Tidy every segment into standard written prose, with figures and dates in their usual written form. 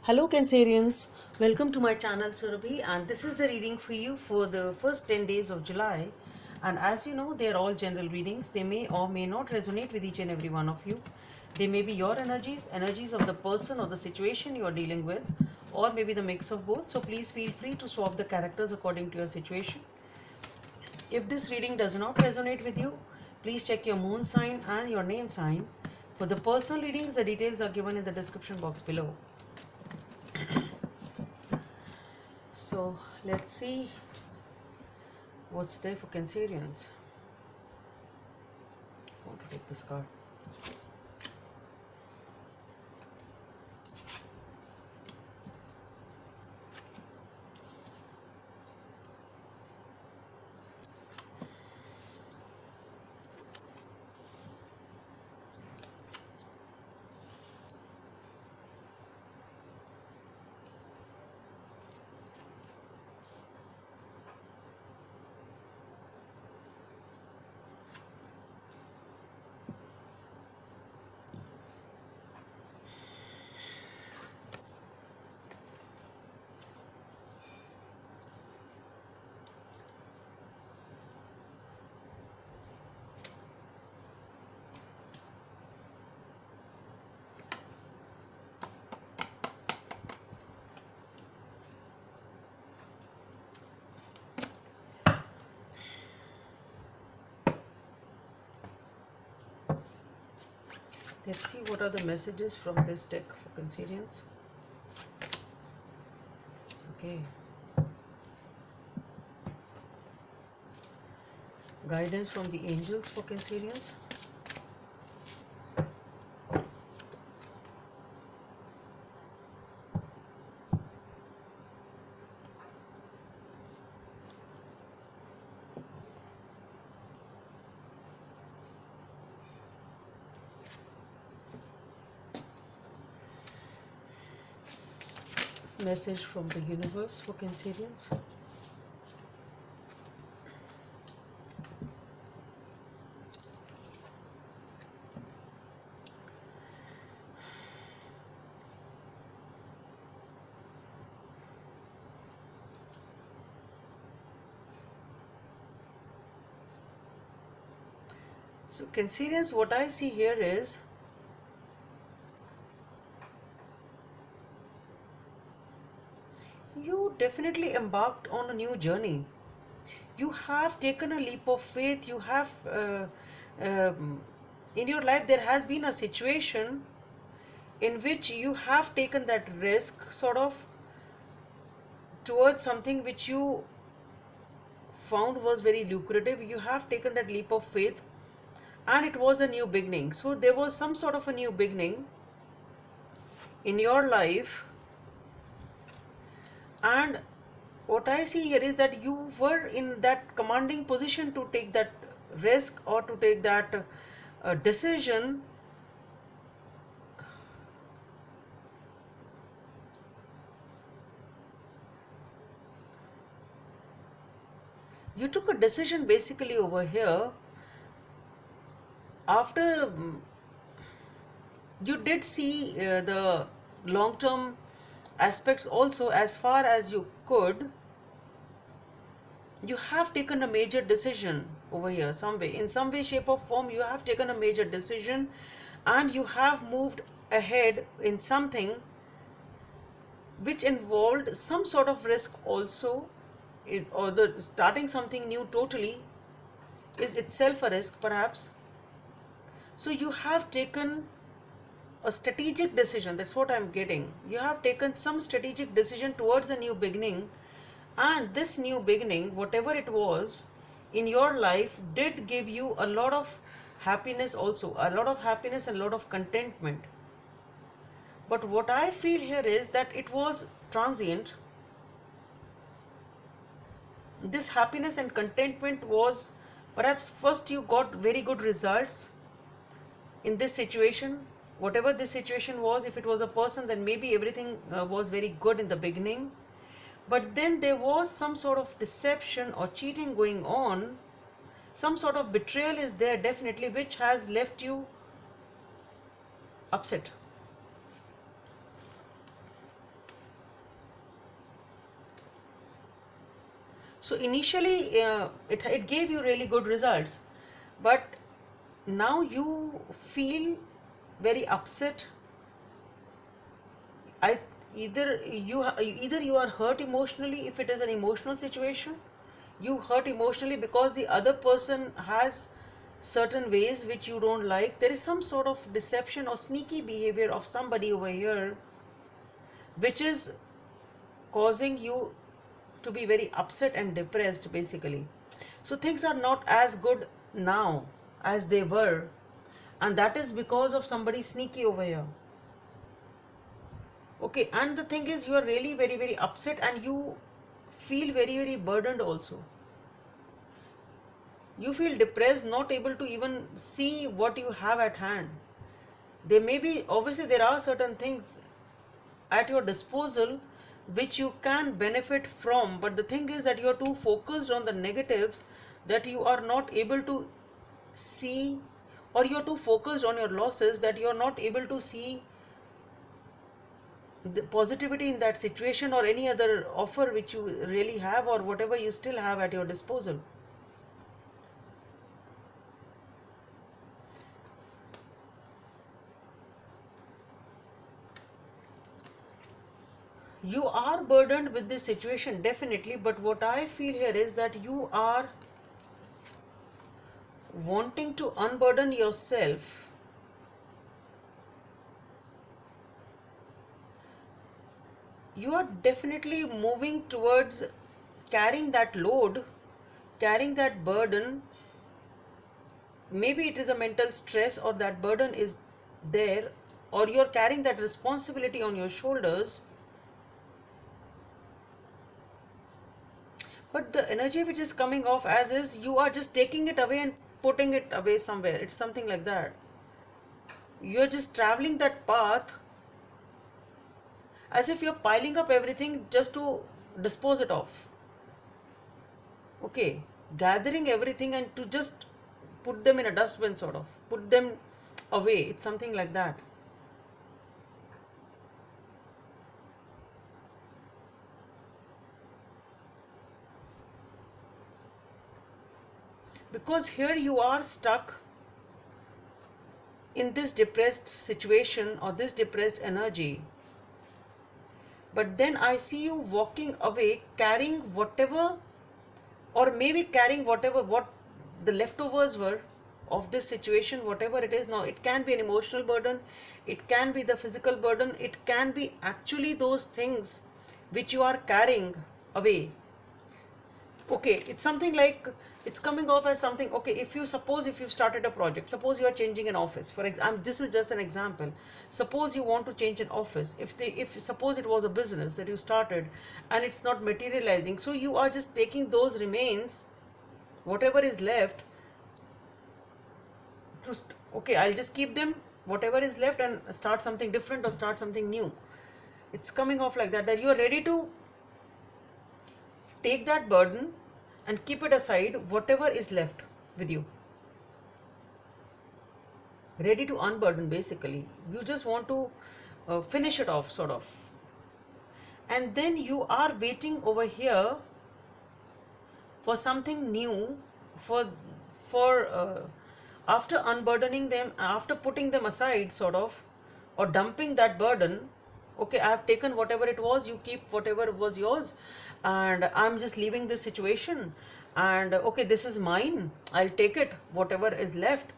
Hello Cancerians, welcome to my channel Surabhi, and this is the reading for you for the first 10 days of July. And as you know, they are all general readings. They may or may not resonate with each and every one of you. They may be your energies of the person or the situation you are dealing with, or maybe the mix of both. So please feel free to swap the characters according to your situation. If this reading does not resonate with you, please check your moon sign and your name sign. For the personal readings, the details are given in the description box below. So let's see what's there for Cancerians. I want to take this card. Let's see what are the messages from this deck for Cancerians. Okay. Guidance from the angels for Cancerians. Message from the universe for Cancerians. So Cancerians, what I see here is you definitely embarked on a new journey. You have taken a leap of faith. You have in your life there has been a situation in which you have taken that risk sort of towards something which you found was very lucrative. You have taken that leap of faith and it was a new beginning. So there was some sort of a new beginning in your life, and what I see here is that you were in that commanding position to take that risk or to take that decision. You took a decision basically over here after you did see the long term aspects also as far as you could. You have taken a major decision over here, some way, in some way, shape, or form. You have taken a major decision and you have moved ahead in something which involved some sort of risk also, or the starting something new totally is itself a risk perhaps. So you have taken a strategic decision. That's what I'm getting. You have taken some strategic decision towards a new beginning, and this new beginning, whatever it was in your life, did give you a lot of happiness also, a lot of happiness and a lot of contentment. But what I feel here is that it was transient. This happiness and contentment was perhaps first you got very good results in this situation, whatever this situation was. If it was a person, then maybe everything was very good in the beginning, but then there was some sort of deception or cheating going on. Some sort of betrayal is there definitely, which has left you upset. So initially it gave you really good results, but now you feel very upset. I either you are hurt emotionally. If it is an emotional situation, you hurt emotionally because the other person has certain ways which you don't like. There is some sort of deception or sneaky behavior of somebody over here which is causing you to be very upset and depressed basically. So things are not as good now as they were, and that is because of somebody sneaky over here. Okay, and the thing is, you are really very, very upset and you feel very, very burdened also. You feel depressed, not able to even see what you have at hand. There may be, obviously, there are certain things at your disposal which you can benefit from, but the thing is that you are too focused on the negatives that you are not able to see, or you are too focused on your losses that you are not able to see the positivity in that situation or any other offer which you really have or whatever you still have at your disposal. You are burdened with this situation definitely, but what I feel here is that you are wanting to unburden yourself. You are definitely moving towards carrying that load, carrying that burden. Maybe it is a mental stress, or that burden is there, or you're carrying that responsibility on your shoulders. But the energy which is coming off as is, you are just taking it away and putting it away somewhere. It's something like that. You're just traveling that path as if you're piling up everything just to dispose it off. Okay, gathering everything and to just put them in a dustbin, sort of put them away. It's something like that. Because here you are stuck in this depressed situation or this depressed energy. But then I see you walking away carrying whatever, or maybe carrying whatever, what the leftovers were of this situation, whatever it is now. It can be an emotional burden, it can be the physical burden, it can be actually those things which you are carrying away. Okay, it's something like, it's coming off as something. Okay, if you started a project, suppose you are changing an office, for example, this is just an example. Suppose you want to change an office. If suppose it was a business that you started and it's not materializing, so you are just taking those remains, whatever is left, okay, I'll just keep them, whatever is left, and start something different or start something new. It's coming off like that, that you are ready to take that burden and keep it aside, whatever is left with you. Ready to unburden, basically. You just want to finish it off, sort of. And then you are waiting over here for something new, for after unburdening them, after putting them aside, sort of, or dumping that burden. Okay, I have taken whatever it was, you keep whatever was yours, and I'm just leaving this situation, and okay, this is mine, I'll take it, whatever is left,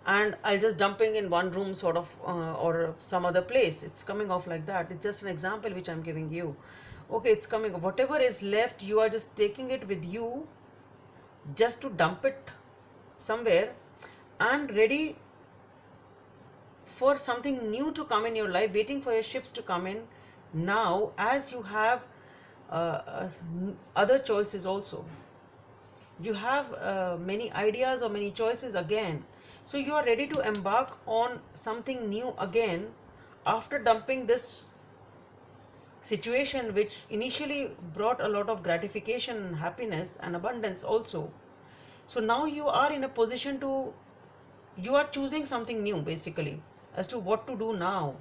and I'll just dumping in one room, sort of, or some other place. It's coming off like that. It's just an example which I'm giving you. Okay, it's coming, whatever is left, you are just taking it with you just to dump it somewhere, and ready for something new to come in your life, waiting for your ships to come in now, as you have other choices also. You have many ideas or many choices again. So you are ready to embark on something new again after dumping this situation which initially brought a lot of gratification and happiness and abundance also. So now you are in a position to, you are choosing something new basically as to what to do now.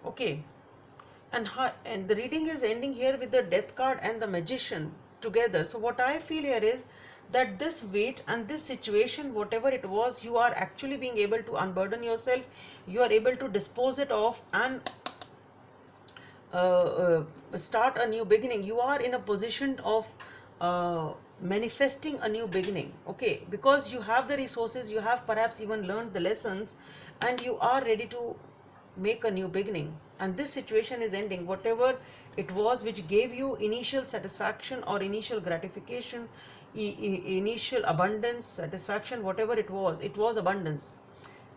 Okay, and the reading is ending here with the Death card and the Magician. together. So what I feel here is that this weight and this situation, whatever it was, you are actually being able to unburden yourself, you are able to dispose it off, and start a new beginning. You are in a position of manifesting a new beginning, okay, because you have the resources, you have perhaps even learned the lessons, and you are ready to make a new beginning. And this situation is ending. Whatever it was which gave you initial satisfaction or initial gratification, initial abundance, satisfaction, whatever it was abundance.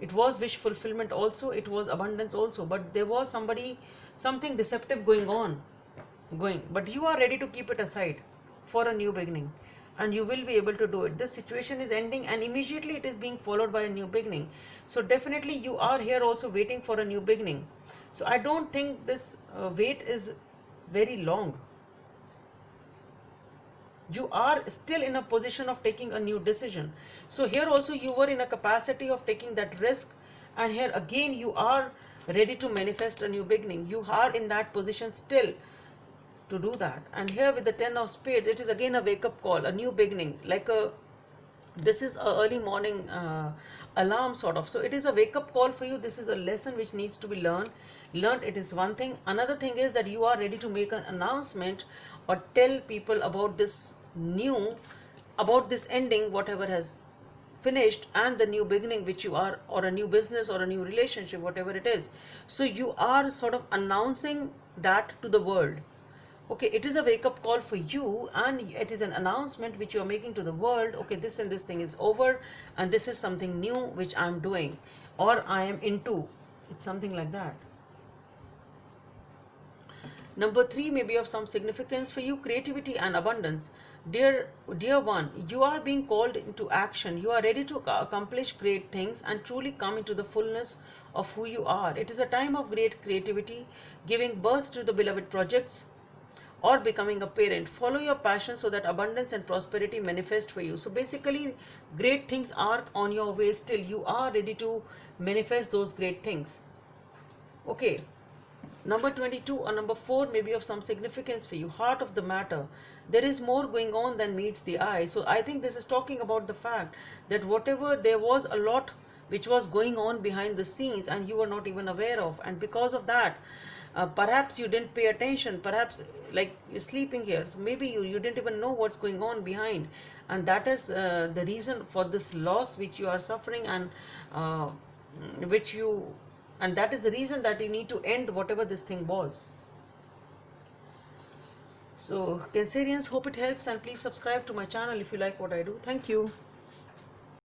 It was wish fulfillment also, it was abundance also, but there was something deceptive going, but you are ready to keep it aside for a new beginning, and you will be able to do it. This situation is ending, and immediately it is being followed by a new beginning. So definitely you are here also waiting for a new beginning. So I don't think this wait is very long. You are still in a position of taking a new decision. So here also you were in a capacity of taking that risk, and here again you are ready to manifest a new beginning. You are in that position still to do that. And here with the 10 of spades, it is again a wake up call, a new beginning, like this is a early morning alarm sort of. So it is a wake up call for you. This is a lesson which needs to be learned. It is one thing. Another thing is that you are ready to make an announcement or tell people about this ending, whatever has finished, and the new beginning which you are, or a new business or a new relationship, whatever it is. So you are sort of announcing that to the world. Okay, it is a wake up call for you, and it is an announcement which you are making to the world. Okay, this and this thing is over, and this is something new which I am doing, or I am into. It's something like that. Number 3 may be of some significance for you, creativity and abundance. Dear one, you are being called into action. You are ready to accomplish great things and truly come into the fullness of who you are. It is a time of great creativity, giving birth to the beloved projects, or becoming a parent. Follow your passion so that abundance and prosperity manifest for you. So basically, great things are on your way still. You are ready to manifest those great things. Okay. Number 22 or number 4 may be of some significance for you. Heart of the matter. There is more going on than meets the eye. So I think this is talking about the fact that whatever, there was a lot which was going on behind the scenes and you were not even aware of. And because of that, perhaps you didn't pay attention. Perhaps like you're sleeping here. So maybe you didn't even know what's going on behind. And that is the reason for this loss which you are suffering, and and that is the reason that you need to end whatever this thing was. So Cancerians, hope it helps, and please subscribe to my channel if you like what I do. Thank you.